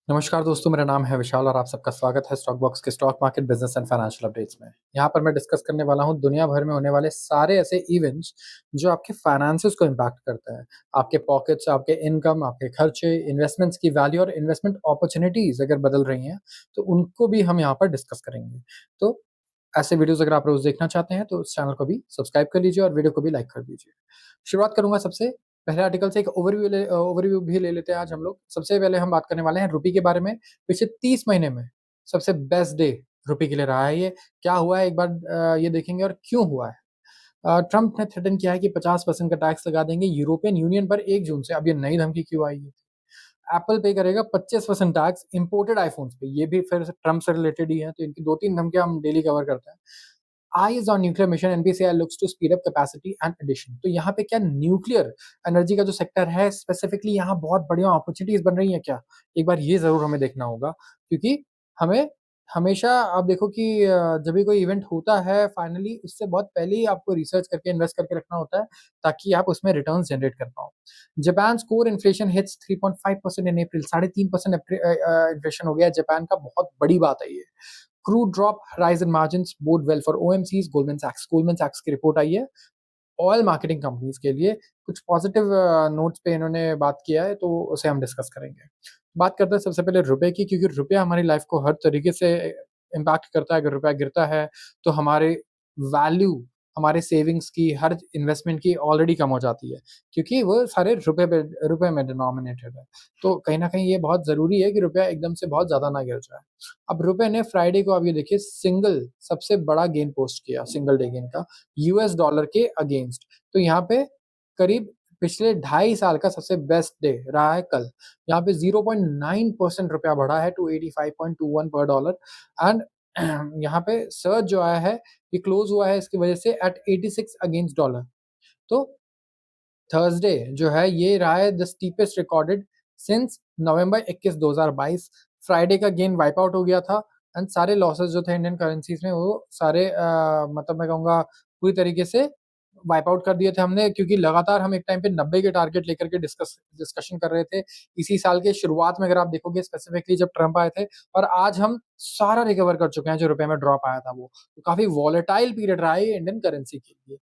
नमस्कार दोस्तों, मेरा नाम है विशाल और आप सबका स्वागत है स्टॉक बॉक्स के stock market business and financial updates में। यहाँ पर मैं डिस्कस करने वाला हूँ दुनिया भर में होने वाले सारे ऐसे इवेंट्स जो आपके फाइनेंसेस को इम्पैक्ट करते हैं। आपके पॉकेट्स, आपके इनकम, आपके खर्चे, इन्वेस्टमेंट्स की वैल्यू और इन्वेस्टमेंट अपॉर्चुनिटीज अगर बदल रही हैं, तो उनको भी हम यहाँ पर डिस्कस करेंगे। तो ऐसे वीडियोस अगर आप रोज देखना चाहते हैं तो इस चैनल को भी सब्सक्राइब कर लीजिए और वीडियो को भी लाइक कर दीजिए। शुरुआत करूंगा सबसे पहले आर्टिकल से। एक ओवरव्यू भी ले लेते हैं आज हम लोग। सबसे पहले हम बात करने वाले हैं रुपये के बारे में। पिछले 30 महीने में सबसे बेस्ट डे रुपये के लिए रहा है ये। क्या हुआ है एक बार ये देखेंगे और क्यों हुआ है। ट्रंप ने थ्रेटन किया है कि 50% का टैक्स लगा देंगे यूरोपियन यूनियन पर 1 जून से। अब ये नई धमकी क्यों आई है? एप्पल पे करेगा 25% टैक्स इंपोर्टेड आईफोन्स पे। ये भी फिर ट्रंप से रिलेटेड ही है, तो इनकी 2-3 धमकियां हम डेली कवर करते हैं। Eyes on nuclear mission, NPCI looks to speed up capacity and addition. तो यहाँ पे क्या न्यूक्लियर एनर्जी का जो सेक्टर है स्पेसिफिकली, यहाँ बहुत बढ़िया अपॉर्चुनिटीज बन रही है क्या? एक बार ये जरूर हमें देखना होगा, क्योंकि हमें हमेशा आप देखो कि जब भी कोई इवेंट होता है फाइनली उससे बहुत पहले ही आपको रिसर्च करके इन्वेस्ट करके रखना होता है, ताकि आप उसमें रिटर्न जनरेट कर पाओ। Japan core inflation hits 3.5% in April. 3.5% inflation हो गया जापान का। बहुत बड़ी बात है ये। Crude drop, rise in margins bode well for OMCs. Goldman सैक्स की रिपोर्ट आई है ऑयल मार्केटिंग कंपनीज के लिए। कुछ पॉजिटिव नोट्स पे इन्होंने बात किया है, तो उसे हम डिस्कस करेंगे। बात करते हैं सबसे पहले रुपए की, क्योंकि रुपया हमारी लाइफ को हर तरीके से इम्पैक्ट करता है। अगर रुपया गिरता है तो हमारे वैल्यू, हमारे सेविंग्स की, हर इन्वेस्टमेंट की ऑलरेडी कम हो जाती है, क्योंकि वो सारे रुपए में डिनोमिनेटेड है। तो कहीं ना कहीं ये बहुत जरूरी है कि रुपया एकदम से बहुत ज्यादा ना गिर जाए। अब रुपए ने फ्राइडे को, अब ये देखिए, सिंगल सबसे बड़ा गेन पोस्ट किया, सिंगल डे गेन का, यूएस डॉलर के अगेंस्ट। तो यहाँ पे करीब पिछले 2.5 साल का सबसे बेस्ट डे रहा है कल। यहाँ पे 0.9% रुपया बढ़ा है टू 85.21 पर डॉलर। एंड यहाँ पे सर्च जो आया है, ये क्लोज हुआ है इसकी वजह से एट 86 अगेंस्ट डॉलर। तो थर्सडे जो है ये रहा है the steepest recorded since November 21 2022। Friday का गेन वाइप आउट हो गया था एंड सारे लॉसेस जो थे इंडियन करेंसीज में, वो सारे मतलब मैं कहूँगा पूरी तरीके से वाइप आउट कर दिए थे हमने, क्योंकि लगातार हम एक टाइम पे 90 के टारगेट लेकर के डिस्कशन कर रहे थे इसी साल के शुरुआत में, अगर आप देखोगे स्पेसिफिकली जब ट्रंप आए थे। और आज हम सारा रिकवर कर चुके हैं जो रुपए में ड्रॉप आया था वो। तो काफी वॉलेटाइल पीरियड रहा है ये इंडियन करेंसी के लिए।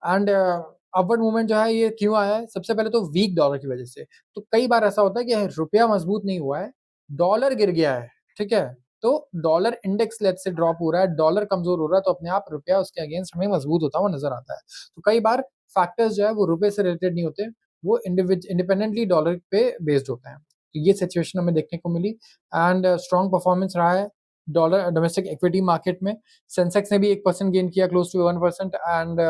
एंड अपवर्ड मूवमेंट जो है ये क्यों आया है? सबसे पहले तो वीक डॉलर की वजह से। तो कई बार ऐसा होता है कि रुपया मजबूत नहीं हुआ है, डॉलर गिर गया है, ठीक है? तो डॉलर इंडेक्स लेट से ड्रॉप हो रहा है, डॉलर कमजोर हो रहा है, तो अपने आप रुपया उसके अगेंस्ट हमें मजबूत होता हुआ नजर आता है। तो कई बार फैक्टर्स जो है वो रुपये से रिलेटेड नहीं होते, वो इंडिपेंडेंटली डॉलर पे बेस्ड होते हैं। तो ये सिचुएशन हमें देखने को मिली। एंड स्ट्रॉन्ग परफॉर्मेंस रहा है डॉलर डोमेस्टिक इक्विटी मार्केट में। सेंसेक्स ने भी 1% गेन किया, close to 1%। And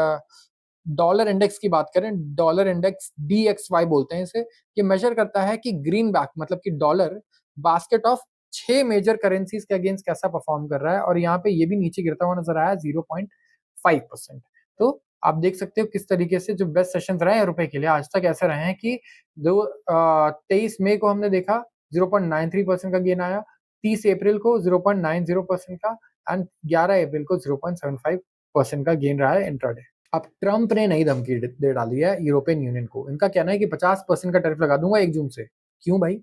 dollar index की बात करें, डॉलर इंडेक्स DXY बोलते हैं इसे। ये मेजर करता है कि ग्रीन बैक मतलब कि dollar basket of 6 major currencies के अगेंस्ट कैसा परफॉर्म कर रहा है, और यहाँ पे ये भी नीचे गिरता हुआ नजर आया 0.5%। तो आप देख सकते हो किस तरीके से जो बेस्ट सेशन रहे हैं रुपए के लिए आज तक ऐसे रहे हैं कि 23 मई को हमने देखा 0.93% का गेन आया, 30 अप्रैल को 0.90% का, एंड 11 अप्रैल को 0.75% का गेन रहा है इंट्राडे। अब ट्रंप ने नई धमकी दे डाली है यूरोपियन यूनियन को। इनका कहना है कि 50% का टैरिफ लगा दूंगा 1 जून से। क्यों भाई?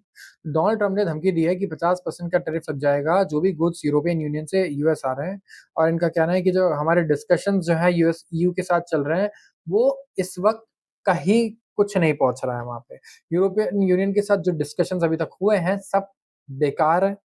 डोनाल्ड ट्रंप ने धमकी दी है कि 50% का टैरिफ लग जाएगा जो भी गुड्स यूरोपियन यूनियन से यूएस आ रहे हैं। और इनका कहना है कि जो हमारे डिस्कशंस जो है यूएस ईयू के साथ चल रहे हैं, वो इस वक्त कहीं कुछ नहीं पहुंच रहा है वहां पे। यूरोपियन यूनियन के साथ जो डिस्कशंस अभी तक हुए हैं सब बेकार है।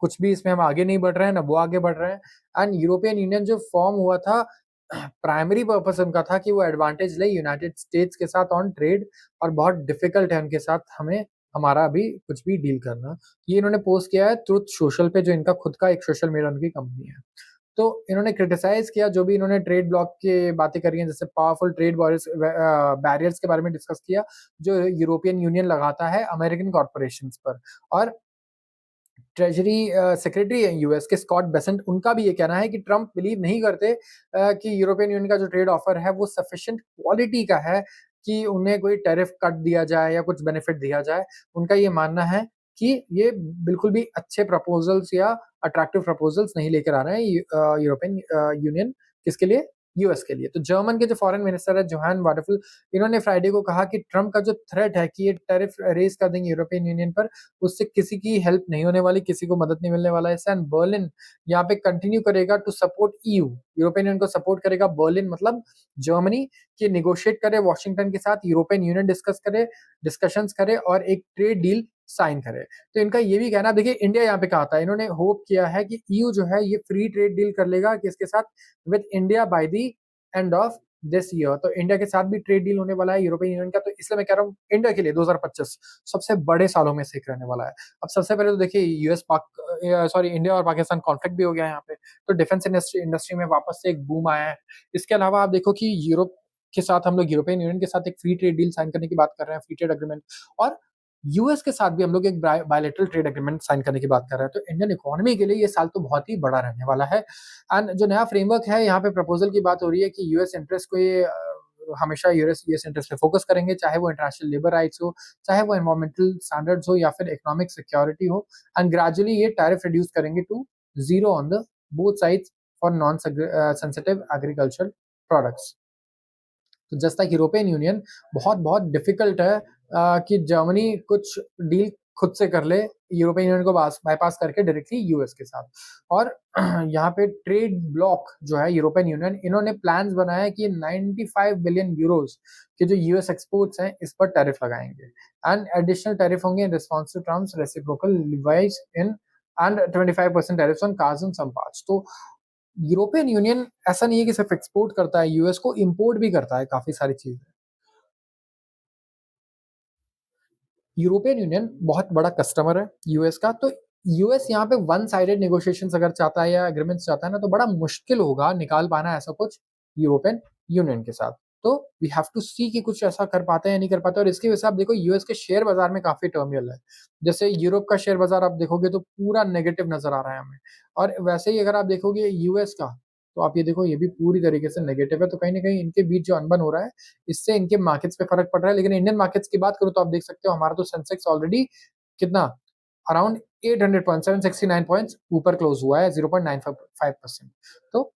कुछ भी इसमें हम आगे नहीं बढ़ रहे हैं, ना वो आगे बढ़ रहे हैं। एंड यूरोपियन यूनियन जो फॉर्म हुआ था, प्राइमरी पर्पस उनका था कि वो एडवांटेज ले यूनाइटेड स्टेट्स के साथ ऑन ट्रेड, और बहुत डिफिकल्ट है उनके साथ हमें हमारा अभी कुछ भी डील करना। ये इन्होंने पोस्ट किया है ट्रुथ सोशल पे, जो इनका खुद का एक सोशल मीडिया उनकी कंपनी है। तो इन्होंने क्रिटिसाइज किया जो भी इन्होंने ट्रेड ब्लॉक की बातें करी हैं, जैसे पावरफुल ट्रेड बैरियर्स के बारे में डिस्कस किया जो यूरोपियन यूनियन लगाता है अमेरिकन कॉर्पोरेशंस पर। और ट्रेजरी सेक्रेटरी है यूएस के, स्कॉट बेसेंट, उनका भी ये कहना है कि ट्रंप बिलीव नहीं करते कि यूरोपियन यूनियन का जो ट्रेड ऑफर है वो सफिशिएंट क्वालिटी का है कि उन्हें कोई टैरिफ कट दिया जाए या कुछ बेनिफिट दिया जाए। उनका ये मानना है कि ये बिल्कुल भी अच्छे प्रपोजल्स या अट्रैक्टिव प्रपोजल्स नहीं लेकर आ रहे हैं यूरोपियन यूनियन। किसके लिए? यूएस के लिए। तो जर्मन के जो फॉरेन मिनिस्टर है जोहान वाडफुल, इन्होंने फ्राइडे को कहा कि ट्रम्प का जो थ्रेट है कि ये टैरिफ रेज़ कर देंगे यूरोपियन यूनियन पर, उससे किसी की हेल्प नहीं होने वाली, किसी को मदद नहीं मिलने वाला है इससे। एंड बर्लिन यहाँ पे कंटिन्यू करेगा to support EU, European Union को सपोर्ट करेगा। बर्लिन मतलब जर्मनी, कि नेगोशिएट करे वॉशिंगटन के साथ, यूरोपियन यूनियन डिस्कशंस करे और एक ट्रेड डील साइन करे। तो इनका ये भी कहना है, देखिए इंडिया यहाँ पे कहा था, इन्होंने होप किया है कि ईयू जो है ये फ्री ट्रेड डील कर लेगा किसके साथ, with India by the end of this year. तो इंडिया के साथ भी ट्रेड डील होने वाला है यूरोपियन यूनियन का। तो इसलिए मैं कह रहा हूँ इंडिया के लिए 2025 सबसे बड़े सालों में से एक रहने वाला है। अब सबसे पहले तो देखिए यूएस पाक सॉरी इंडिया और पाकिस्तान कॉन्फ्लिक्ट भी हो गया है यहाँ पे, तो डिफेंस इंडस्ट्री में वापस से एक बूम आया है। इसके अलावा आप देखो कि यूरोप के साथ हम लोग यूरोपियन यूनियन के साथ एक फ्री ट्रेड डील साइन करने की बात कर रहे हैं, फ्री ट्रेड एग्रीमेंट, और यूएस के साथ भी हम लोग एक बायलैटरल ट्रेड एग्रीमेंट साइन करने की बात कर रहे हैं। तो इंडियन इकोनॉमी के लिए ये साल तो बहुत ही बड़ा रहने वाला है। एंड जो नया फ्रेमवर्क है, यहाँ पे प्रपोजल की बात हो रही है कि यूएस इंटरेस्ट को ये हमेशा यूएस इंटरेस्ट पे फोकस करेंगे, चाहे वो इंटरनेशनल लेबर राइट्स हो, चाहे वो एनवायरमेंटल स्टैंडर्ड्स हो या फिर इकोनॉमिक सिक्योरिटी हो। एंड ग्रेजुअली ये टैरिफ रिड्यूस करेंगे to zero on the both sides for non sensitive agriculture products. तो जस्ट लाइक यूरोपियन यूनियन, बहुत बहुत डिफिकल्ट है कि जर्मनी कुछ डील खुद से कर ले यूरोपियन यूनियन को बाईपास करके डायरेक्टली यूएस के साथ। और यहाँ पे ट्रेड ब्लॉक जो है यूरोपियन यूनियन, इन्होंने प्लान्स बनाया है कि 95 बिलियन यूरोस के जो यूएस एक्सपोर्ट्स हैं इस पर टैरिफ लगाएंगे। एंड एडिशनल टैरिफ होंगे in response to Trump's reciprocal levies in and 25% tariffs on cars and some parts. तो यूरोपियन यूनियन ऐसा नहीं है कि सिर्फ एक्सपोर्ट करता है यूएस को, इंपोर्ट भी करता है काफी सारी चीजें। यूरोपियन यूनियन बहुत बड़ा कस्टमर है यूएस का। तो यूएस यहाँ पे वन साइडेड नेगोशिएशंस अगर चाहता है या एग्रीमेंट्स चाहता है ना, तो बड़ा मुश्किल होगा निकाल पाना ऐसा कुछ यूरोपियन यूनियन के साथ। तो वी हैव टू सी कि कुछ ऐसा कर पाते हैं या नहीं कर पाते। और इसके वजह से आप देखो यूएस के शेयर बाजार में काफी टर्मियल है। जैसे यूरोप का शेयर बाजार आप देखोगे तो पूरा नेगेटिव नजर आ रहा है हमें, और वैसे ही अगर आप देखोगे यूएस का, तो आप ये देखो ये भी पूरी तरीके से नेगेटिव है। तो कहीं ना कहीं इनके बीच जो अनबन हो रहा है, इससे इनके मार्केट्स पे फर्क पड़ रहा है। लेकिन इंडियन मार्केट्स की बात करूं तो आप देख सकते हो हमारा तो सेंसेक्स ऑलरेडी कितना अराउंड 800 पॉइंट 769 पॉइंट्स ऊपर क्लोज हुआ है, 0.95%। तो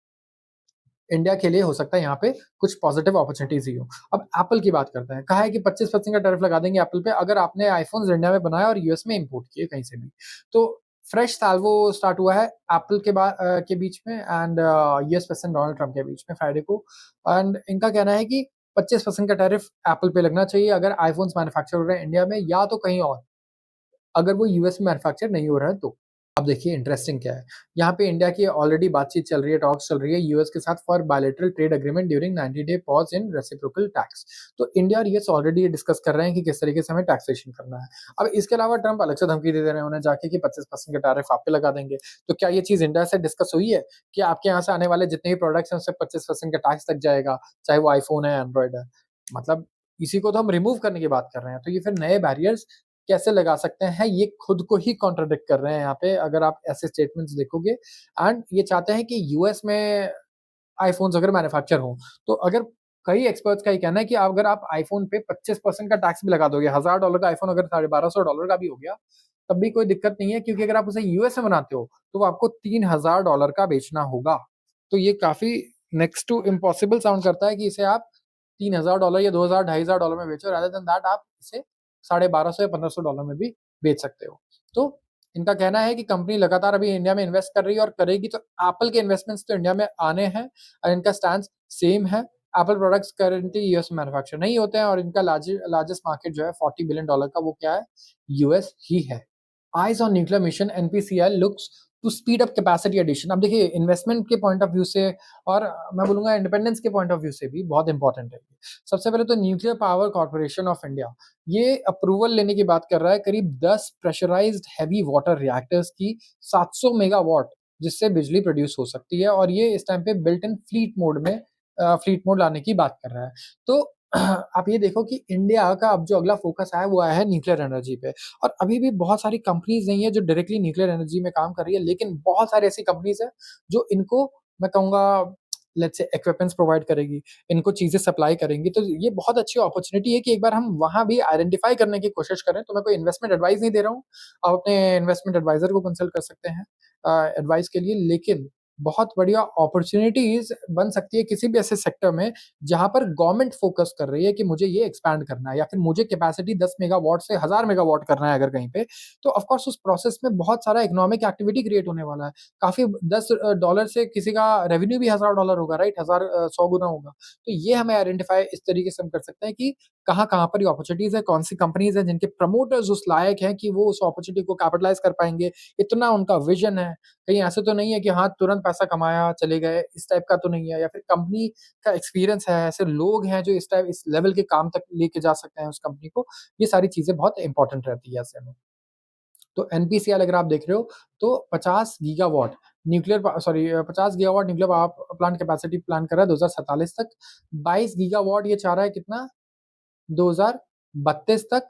इंडिया के लिए हो सकता है यहाँ पे कुछ पॉजिटिव अपॉर्चुनिटीज ही हो। अब एप्पल की बात करते हैं, कहा है कि 25% का टैरिफ लगा देंगे एप्पल पे अगर आपने आईफोन इंडिया में बनाया और यूएस में इंपोर्ट किए कहीं से भी। तो फ्रेश साल्वो स्टार्ट हुआ है एप्पल के बीच में and US president Donald Trump के बीच में फ्राइडे को। एंड इनका कहना है कि 25% का टैरिफ एप्पल पे लगना चाहिए अगर आईफोन्स मैन्युफैक्चर हो रहे हैं इंडिया में या तो कहीं और, अगर वो यूएस में मैन्युफैक्चर नहीं हो रहा है तो। अब देखिए इंटरेस्टिंग क्या है, यहाँ पे इंडिया की ऑलरेडी बातचीत चल रही है, टॉक्स चल रही है यूएस के साथ for bilateral trade agreement during 90-डे पॉज इन रेसिप्रोकल टैक्स। तो इंडिया और यूएस ऑलरेडी ये डिस्कस कर रहे हैं कि किस तरीके से हमें टैक्सेशन करना है। अब इसके अलावा ट्रंप अलग से धमकी दे रहे हैं उन्हें जाके कि 25% का टैरिफ आप पे लगा देंगे। तो क्या ये चीज इंडिया से डिस्कस हुई है कि आपके यहाँ से आने वाले जितने भी प्रोडक्ट्स हैं उससे 25% का टैक्स लग जाएगा, चाहे वो आईफोन है एंड्रॉइड है। मतलब इसी को तो हम रिमूव करने की बात कर रहे हैं। तो ये फिर नए बैरियर्स कैसे लगा सकते हैं, ये खुद को ही कॉन्ट्राडिक्ट कर रहे हैं यहाँ पे अगर आप ऐसे स्टेटमेंट्स देखोगे। एंड ये चाहते हैं कि यूएस में आईफोन्स अगर मैन्युफैक्चर हो, तो अगर कई एक्सपर्ट्स का ये कहना है कि अगर आप आईफोन पे 25% का टैक्स भी लगा दोगे, $1000 का आईफोन अगर $1250 का भी हो गया तब भी कोई दिक्कत नहीं है, क्योंकि अगर आप उसे यूएस में बनाते हो तो वो आपको $3000 का बेचना होगा। तो ये काफी नेक्स्ट टू इम्पॉसिबल साउंड करता है कि इसे आप $3000 या 2000 $2500 में बेचो, रादर देन दैट आप इसे 1250 या $1500 में भी बेच सकते हो। तो इनका कहना है कि कंपनी लगातार अभी इंडिया में इन्वेस्ट कर रही है और करेगी, तो एप्पल के इन्वेस्टमेंट्स तो इंडिया में आने हैं और इनका स्टैंड सेम है। एप्पल प्रोडक्ट्स करंटली यूएस में मैन्युफैक्चर नहीं होते हैं और इनका लार्जेस्ट मार्केट जो है $40 बिलियन का, वो क्या है, यूएस ही है। Eyes on nuclear mission NPCI looks to speed up capacity addition. अब देखिए इन्वेस्टमेंट के पॉइंट ऑफ व्यू से और मैं बोलूंगा इंडिपेंडेंस के पॉइंट ऑफ व्यू से भी बहुत इंपॉर्टेंट है। सबसे पहले तो nuclear power corporation of India ये अप्रूवल लेने की बात कर रहा है करीब 10 प्रेशराइज्ड हैवी वाटर रिएक्टर्स की 700 मेगावाट जिससे बिजली प्रोड्यूस हो सकती है, और ये इस टाइम पे बिल्ट इन फ्लीट मोड लाने की बात कर रहा है। तो आप ये देखो कि इंडिया का अब जो अगला फोकस है वो आया है न्यूक्लियर एनर्जी पे। और अभी भी बहुत सारी कंपनीज नहीं है जो डायरेक्टली न्यूक्लियर एनर्जी में काम कर रही है, लेकिन बहुत सारी ऐसी कंपनीज है जो इनको, मैं कहूंगा, लेट्स से इक्विपमेंट्स प्रोवाइड करेगी, इनको चीजें सप्लाई करेंगी। तो ये बहुत अच्छी अपॉर्चुनिटी है कि एक बार हम वहां भी आइडेंटिफाई करने की कोशिश करें। तो मैं कोई इन्वेस्टमेंट एडवाइस नहीं दे रहा हूँ, आप अपने इन्वेस्टमेंट एडवाइजर को कंसल्ट कर सकते हैं एडवाइस के लिए। लेकिन बहुत बढ़िया अपॉर्च्युनिटीज़ बन सकती है किसी भी ऐसे सेक्टर में, जहाँ पर गवर्नमेंट फ़ोकस कर रही है कि मुझे ये एक्सपैंड करना है या फिर मुझे कैपेसिटी 10 मेगावाट से 1000 मेगावाट करना है अगर कहीं पे, तो ऑफ़ कोर्स उस प्रोसेस में बहुत सारा इकोनॉमिक एक्टिविटी क्रिएट होने वाला है। काफ़ी $10 से किसी का रेवेन्यू भी $1000 होगा, राइट? 1,000 गुना होगा। तो ये हमें आइडेंटिफ़ाई इस तरीके से हम कर सकते हैं कि कहाँ-कहाँ पर ये अपॉर्च्युनिटीज़ है, कौन-सी कंपनीज़ हैं जिनके प्रमोटर्स उस लायक हैं कि वो उस अपॉर्च्युनिटी को कैपिटलाइज़ कर पाएँगे, इतना उनका विज़न है। कहीं ऐसा तो नहीं है कि हाँ, तुरंत पैसा कमाया, चले गए, इस टाइप का तो नहीं है या फिर कंपनी का एक्सपीरियंस है, ऐसे लोग हैं जो इस लेवल के काम तक लेके जा सकते हैं उस कंपनी को, ये सारी चीज़ें बहुत इम्पोर्टेंट रहती है ऐसे में। तो एनपीसीएल अगर आप देख रहे हो, तो 50 gigawatt 50 gigawatt nuclear power plant capacity plan कर रहा है 2047 तक, 22 गीगावाट ये चाह रहा है कितना 2032 तक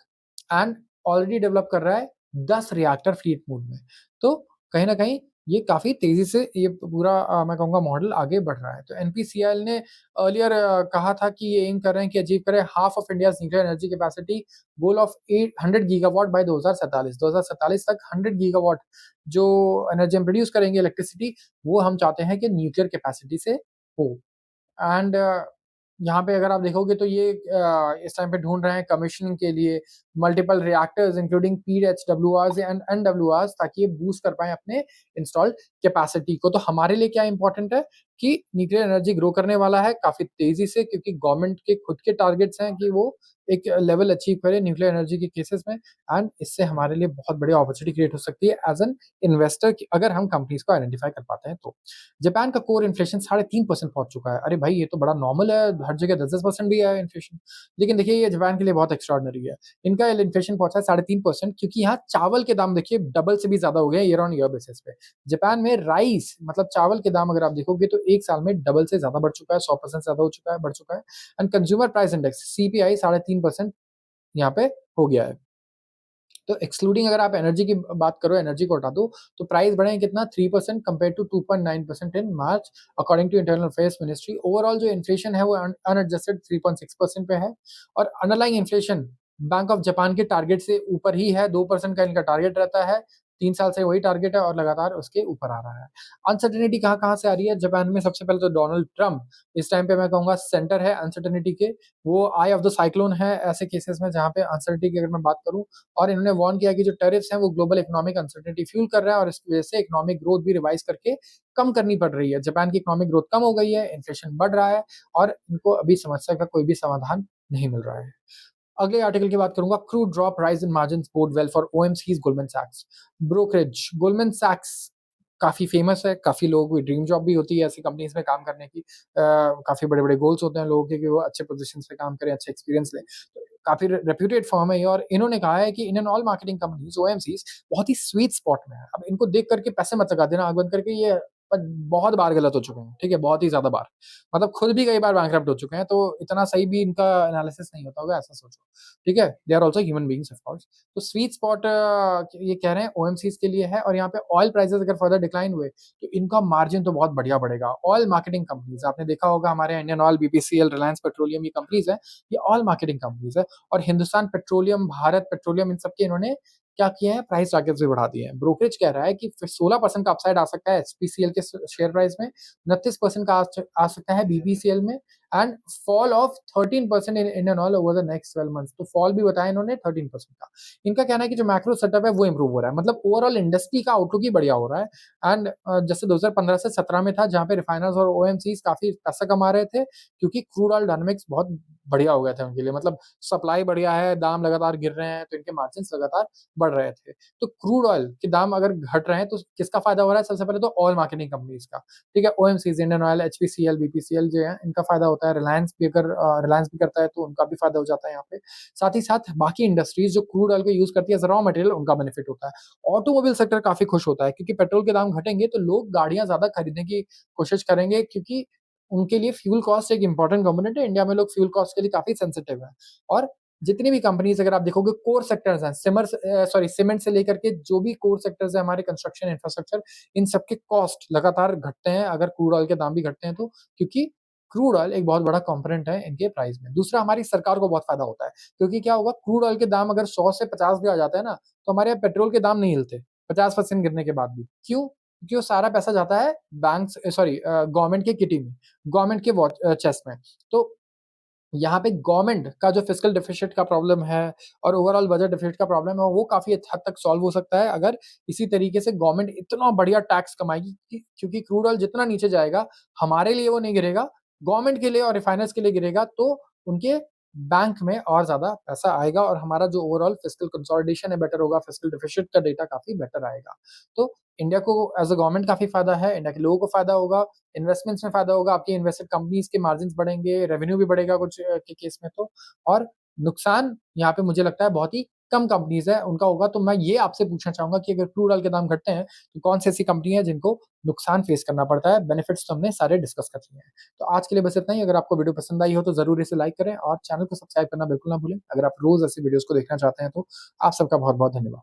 एंड ऑलरेडी डेवलप कर रहा है 10 रिएक्टर फ्लीट मोड में। तो कहीं न कहीं ये काफ़ी तेज़ी से ये पूरा मैं कहूँगा मॉडल आगे बढ़ रहा है। तो एनपीसीआईएल ने अर्लियर कहा था कि ये एम कर रहे हैं कि अचीव करें half of India's nuclear energy capacity goal of 800 gigawatt by 2047। 2047 तक 100 गीगावाट जो एनर्जी हम प्रोड्यूस करेंगे इलेक्ट्रिसिटी, वो हम चाहते हैं कि न्यूक्लियर कैपेसिटी से हो। एंड यहाँ पे अगर आप देखोगे तो ये इस टाइम पे ढूँढ रहे हैं कमीशनिंग के लिए मल्टीपल रिएक्टर्स इंक्लूडिंग पीएचडब्ल्यूआर्स एंड एनडब्ल्यूआर्स ताकि ये बूस्ट कर पाएँ अपने इंस्टॉल्ड कैपेसिटी को। तो हमारे लिए क्या इम्पोर्टेंट है कि न्यूक्लियर एनर्जी ग्रो करने वाला है काफ़ी तेज़ी से क्योंकि गवर्नमेंट के खुद के टारगेट्स हैं कि वो एक लेवल अचीव करे न्यूक्लियर एनर्जी के केसेस में एंड इससे हमारे लिए बहुत बड़ी अपॉर्च्युनिटी क्रिएट हो सकती है एज़ एन इन्वेस्टर अगर हम कंपनीज़ को आइडेंटिफाई कर पाते हैं तो। जापान का कोर इन्फ्लेशन 3.5% पहुँच चुका है। अरे भाई ये तो बड़ा नॉर्मल है, हर जगह 10-10% भी है इन्फ्लेशन। लेकिन देखिए ये जापान के लिए बहुत एक्स्ट्राऑर्डिनरी है। इनका इन्फ्लेशन पहुँचा है 3.5% क्योंकि यहाँ चावल के दाम देखिए डबल से भी ज़्यादा हो गए हैं ईयर ऑन ईयर बेसिस पे। जापान में राइस मतलब चावल के दाम अगर आप देखोगे तो 1 साल में डबल से ज़्यादा बढ़ चुका है, 100% ज़्यादा हो चुका है, बढ़ चुका है and consumer price index CPI 3.5% यहाँ पे हो गया है। तो एक्सक्लूडिंग अगर आप एनर्जी की बात करो, एनर्जी को हटा दो, तो प्राइस बढ़े हैं कितना 3% compare to 2.9% in March according to internal affairs ministry. Overall जो इन्फ्लेशन है वो अनएडजस्टेड 3.6% पे है और underlying inflation bank of Japan के टारगेट से ऊपर ही है, 2% का इनका टारगेट रहता है, 3 साल से वही टारगेट है और लगातार उसके ऊपर आ रहा है। अनसर्टेनिटी कहाँ-कहाँ से आ रही है? जापान में सबसे पहले तो डोनाल्ड ट्रम्प इस टाइम पे मैं कहूँगा सेंटर है अनसर्टेनिटी के, वो आई ऑफ द साइक्लोन है ऐसे केसेस में जहाँ पे अनसर्टेनिटी की अगर मैं बात करूँ और इन्होंने वार्न किया कि जो टैरिफ्स हैं वो ग्लोबल इकोनॉमिक अनसर्टेनिटी फ्यूल कर रहा है और इसकी वजह से इकोनॉमिक ग्रोथ भी रिवाइज करके कम करनी पड़ रही है। जापान की इकोनॉमिक ग्रोथ कम हो गई है, इन्फ्लेशन बढ़ रहा है और इनको अभी समस्या का कोई भी समाधान नहीं मिल रहा है। अगले आर्टिकल की बात करूंगा crude drop rise in margins bode well for OMCs Goldman सैक्स brokerage Goldman सैक्स काफ़ी फेमस है, काफ़ी लोगों की ड्रीम जॉब भी होती है ऐसी कंपनीज में काम करने की। काफ़ी बड़े-बड़े गोल्स होते हैं लोगों के कि वो अच्छे पोज़ीशंस पे काम करें, अच्छे एक्सपीरियंस लें। तो काफ़ी रेप्यूटेड फर्म है ये और इन्होंने कहा है कि इंडियन ऑयल मार्केटिंग कंपनीज़ ओएमसीज़ बहुत ही स्वीट स्पॉट में है। अब इनको देख कर के पैसे मत लगा देना आँख बंद करके ये बहुत बार गलत हो चुके हैं, ठीक है? बहुत ही ज़्यादा बार। मतलब खुद भी कई बार बैंकरप्ट हो चुके हैं, तो इतना सही भी इनका एनालिसिस नहीं होता होगा ऐसा सोचो, ठीक है? They are also human beings of course. तो स्वीट स्पॉट ये कह रहे हैं ओएमसीज़ के लिए है और यहाँ पे ऑयल प्राइसेज़ अगर फर्दर डिक्लाइन हुए, तो इनका मार्जिन तो बहुत बढ़िया बढ़ेगा। ऑयल मार्केटिंग कंपनीज़ आपने देखा होगा हमारे Indian oil, BPCL, Reliance petroleum ये कंपनीज़ हैं, ये ऑयल मार्केटिंग कंपनीज़ हैं और हिंदुस्तान पेट्रोलियम, भारत पेट्रोलियम इन सब के इन्होंने क्या किए हैं प्राइस टारगेट्स भी बढ़ा दिए हैं। ब्रोकरेज कह रहा है कि 16% का अपसाइड आ सकता है एचपीसीएल के शेयर प्राइस में, 29% का आ सकता है बीपीसीएल में and fall of 13% in Indian oil over the next 12 months. तो फॉल भी बताया इन्होंने 13% का। इनका कहना है कि जो मैक्रो सेटअप है वो इंप्रूव हो रहा है, मतलब ओवरऑल इंडस्ट्री का आउटलुक ही बढ़िया हो रहा है एंड जैसे 2015 से 17 में था जहाँ पे रिफाइनर्स और ओएमसीज काफी पैसा कमा रहे थे क्योंकि क्रूड ऑयल डायनामिक्स बहुत बढ़िया हो गए थे उनके लिए, मतलब सप्लाई बढ़िया है, दाम लगातार गिर रहे हैं तो इनके मार्जिन लगातार बढ़ रहे थे। तो क्रूड ऑयल के दाम अगर घट रहे हैं तो किसका फायदा हो रहा है? सबसे पहले तो ऑयल मार्केटिंग कंपनीज का, ठीक है? OMCs, Indian oil, HPCL, BPCL जो है इनका फायदा होता है। रिलायंस भी अगर रिलायंस भी करता है तो उनका भी फायदा हो जाता है यहाँ पे। साथ ही साथ बाकी इंडस्ट्रीज जो क्रूड ऑयल को यूज करती है एज रॉ मटेरियल उनका बेनिफिट होता है। ऑटोमोबाइल सेक्टर काफी खुश होता है क्योंकि पेट्रोल के दाम घटेंगे तो लोग गाड़ियां ज्यादा खरीदने की कोशिश करेंगे क्योंकि उनके लिए फ्यूल कॉस्ट एक इंपॉर्टेंट कंपोनेंट है। इंडिया में लोग फ्यूल कॉस्ट के लिए काफी सेंसिटिव है और जितनी भी कंपनीज अगर आप देखोगे कोर सेक्टर्स हैं, सीमेंट से लेकर के जो भी कोर सेक्टर्स है हमारे कंस्ट्रक्शन इंफ्रास्ट्रक्चर, इन सबके कॉस्ट लगातार घटते हैं अगर क्रूड ऑयल के दाम भी घटते हैं तो, क्योंकि क्रूड ऑयल एक बहुत बड़ा कंपोनेंट है इनके प्राइस में। दूसरा हमारी सरकार को बहुत फायदा होता है क्योंकि क्या होगा क्रूड ऑयल के दाम अगर 100 से 50 भी आ जाता है ना तो हमारे यहाँ पेट्रोल के दाम नहीं हिलते 50% गिरने के बाद भी। क्यों? क्योंकि वो सारा पैसा जाता है गवर्नमेंट के किटी में, गवर्नमेंट के चेस्ट में। तो यहाँ पे गवर्नमेंट का जो फिस्कल डेफिसिट का प्रॉब्लम है और ओवरऑल बजट डेफिसिट का प्रॉब्लम है, वो काफ़ी हद तक सॉल्व हो सकता है अगर इसी तरीके से गवर्नमेंट इतना बढ़िया टैक्स कमाएगी कि क्योंकि क्रूड ऑयल जितना नीचे जाएगा, हमारे लिए वो नहीं गिरेगा, गवर्नमेंट के लिए और रिफाइनर्स के लिए गिरेगा, तो उनके बैंक में और ज़्यादा पैसा आएगा और हमारा जो ओवरऑल फिस्कल कंसोलिडेशन है बेटर होगा, फिस्कल डेफिसिट का डेटा काफ़ी बेटर आएगा। तो इंडिया को एज़ अ गवर्नमेंट काफ़ी फ़ायदा है, इंडिया के लोगों को फ़ायदा होगा, इन्वेस्टमेंट्स में फ़ायदा होगा, आपकी इन्वेस्टेड कंपनीज़ के मार्जिन्स बढ़ेंगे, रेवेन्यू भी बढ़ेगा कुछ के केस में तो। और नुकसान यहाँ पे मुझे लगता है बहुत ही कम कंपनीज़ है, उनका होगा। तो मैं ये आपसे पूछना चाहूँगा कि अगर क्रूड ऑयल के दाम घटते हैं, तो कौन-सी ऐसी कंपनी है जिनको नुकसान फेस करना पड़ता है? बेनिफिट्स तो हमने सारे डिस्कस कर लिए हैं। तो आज के लिए बस इतना ही। अगर आपको वीडियो पसंद आई हो तो ज़रूर इसे लाइक करें और चैनल को सब्सक्राइब करना बिल्कुल ना भूलें। अगर आप रोज़ ऐसी वीडियोज़ को देखना चाहते हैं तो आप सबका बहुत-बहुत धन्यवाद।